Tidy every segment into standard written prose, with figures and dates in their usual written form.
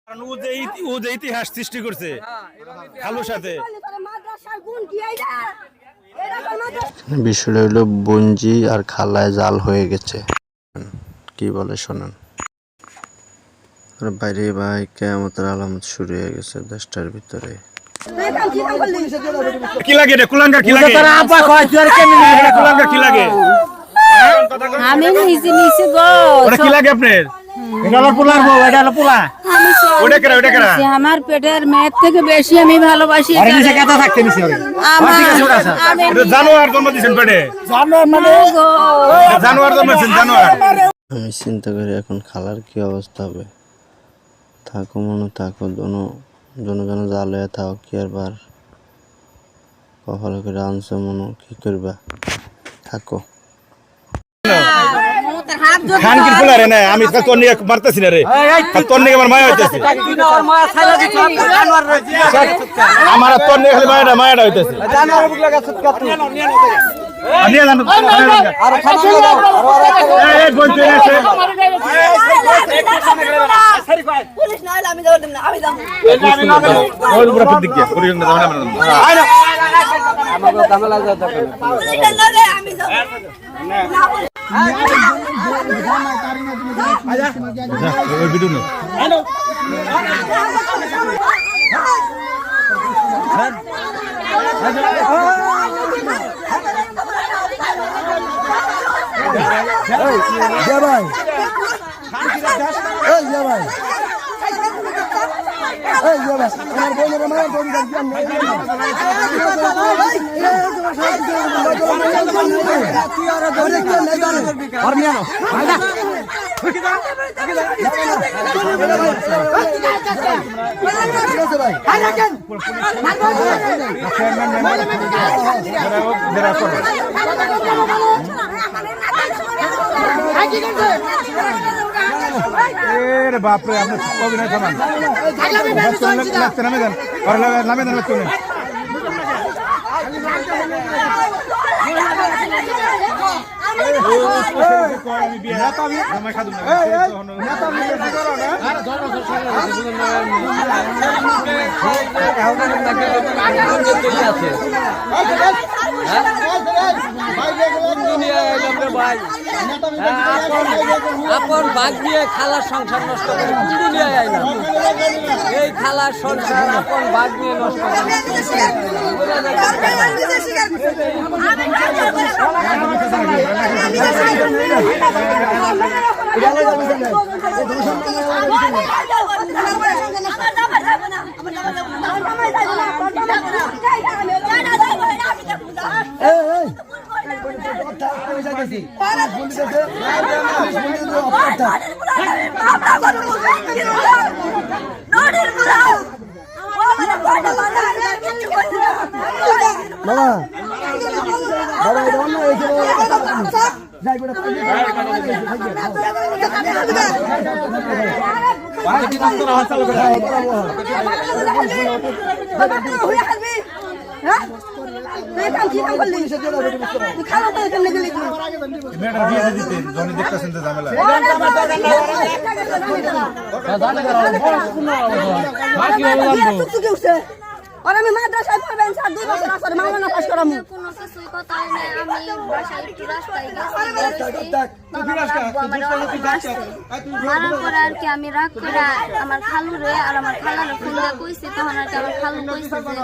কারণ ও যে ইতিহাস সৃষ্টি করছে খালুর সাথে। বিষয়টা হলো বঞ্জি আর খালায় জাল হয়ে গেছে। কি বলে শোনেন। বাইরে ভাই কিয়ামতের আলামত শুরু হয়ে গেছে দেশটার ভিতরে। কি লাগে রে কুলাঙ্গা, কি লাগে তারা আপা কয় তুই আর কেমনে রে কুলাঙ্গা, কি লাগে? আমি নিচে গো ওটা কি লাগে আপনার? এটা হলো পোলার বউ, এটা হলো পোলা। ওটা কেরা, ওটা কেরা? আমার পেটের মেয়ের থেকে বেশি আমি ভালোবাসি। আরে নিচে কথা থাকতে নিচে ওরে। এটা জানোয়ার জন্ম দিছেন পেটে। জানোয়ার মানে জানোয়ার জন্ম দিছেন, জানোয়ার। আমি চিন্তা করি এখন খালার কি অবস্থা হবে। থাকো মনে থাকো জন জাল হয়ে থাকো কি আর বার কপালে করে আনছে মনে কি করবা থাকো। খান কি পোলা রে না, আমি তোর নিয়ে মারতেছি না রে, তোর নিয়ে আমার মায়া হইতেছে। আমার তোর নিয়ে খালি মায়াটা হইতেছে। নিয়ে জানো এই বোন তুই আছে পুলিশ না আইলে আমি যাব না, আমি যাব ওই উপরে দিক দিয়ে পুলিশ না যাবে না, আমাকে ঝামেলা যা দেখো পুলিশ না রে আমি যাব না। আজা ওই ভিডিও নে হ্যালো জয় ভাই, এই জয় ভাই, এই জয় ভাই, আমার বোনের মায়ের বোন দেখলাম বাপরে আপনি অভিনয় শোনান নামে দেন নামে দেন চলে আপন ভাগ দিয়ে খালার সংসার নষ্ট করে দুনিয়ায় আইলাম। এই খালার সংসার আপন ভাগ দিয়ে নষ্ট করে আমি মাদ্রাসায় পড়বেন স্যার 2 বছর আসলে মাওলানা পাস করামু কোনো কিছুই কথা নাই। আমি বাসায় একটু রাস্তায় গেছি, মারার পরে আর কি আমি রাগ করে আমার খালুরে আর আমার খালারে ফোন দিয়ে কইছি। তখন আর কি আমার খালু কইছে যে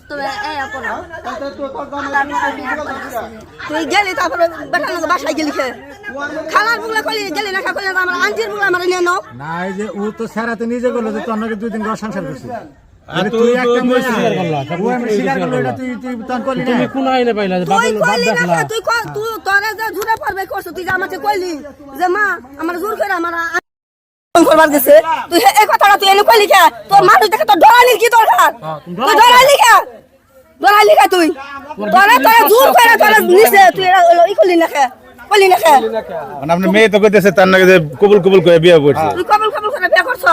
তবে এই আপনা তুই গেলি তারপরে বেটার বাসায় গেলি খে খালার বুগলা কইলি গেলি না কইলি আমার আন্টির বুগলা আমার নিয়ে নাও না। এই যে ও তো সারাতে নিজে বলল যে তোর নাকি 2 দিন ঘর সংসার করছিস। তুই একটা স্বীকার করলা, তুমি কোন আইনে পাইলা যে বাপ দেখলা? তুই তোরে যে জুরে পড়বে করছ, তুই যে আমাকে কইলি যে মা আমার জোর করে আমার করবার গেছে। তুই এই কথাটা তুই এনে কইলি কে? তোর মানুষ দেখে তোর ডরালি কি দরকার? তুই ডরালি কে? ডরালি কে তুই? তোরে জোর করে তোরে নিছে তুই এই কইলি না কে? কইলি না কে? মানে আপনি মেয়ে তো কইতেছে তার নাকি যে কবুল কবুল করে বিয়ে করছে। তুই কবুল করে বিয়ে করছ?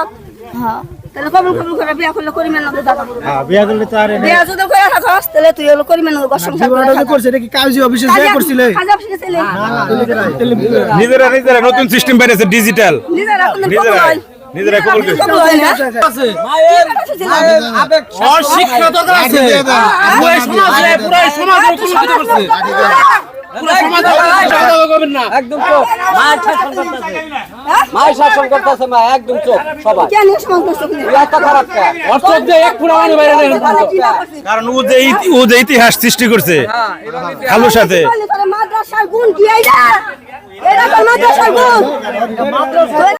হ্যাঁ, তাহলে কবুল করে বিয়ে করলে করিমেন না দাদা। হ্যাঁ, বিয়ে করলে তো আরে বিয়ে যদি করে থাকস তাহলে তুই হলো করিমেন না সংসার করে করছে। এটা কি কাজী অফিসে যা করছিলে? কাজী অফিসে ছিলে নিজেরা নতুন সিস্টেম বেরিয়েছে ডিজিটাল। নিজেরা নিজেরা খবর কইছে আছে মায়ের আবেগ শিক্ষা দরকার আছে পুরো সমাজে করছে পুরো সমাজে না একদম চোখ মায়ের শাসন করতেছে মায়ের শাসন করতেছে মা একদম চোখ সবাই কেন সমান কষ্ট করে এত খারাপ কে অর্থ দিয়ে এক পুরা মানুষ বাইরে নেই কারণ ও যে ইতিহাস সৃষ্টি করছে খালুর সাথে মাদ্রাসার গুণ কি এইটা এটা তো মাদ্রাসার গুণ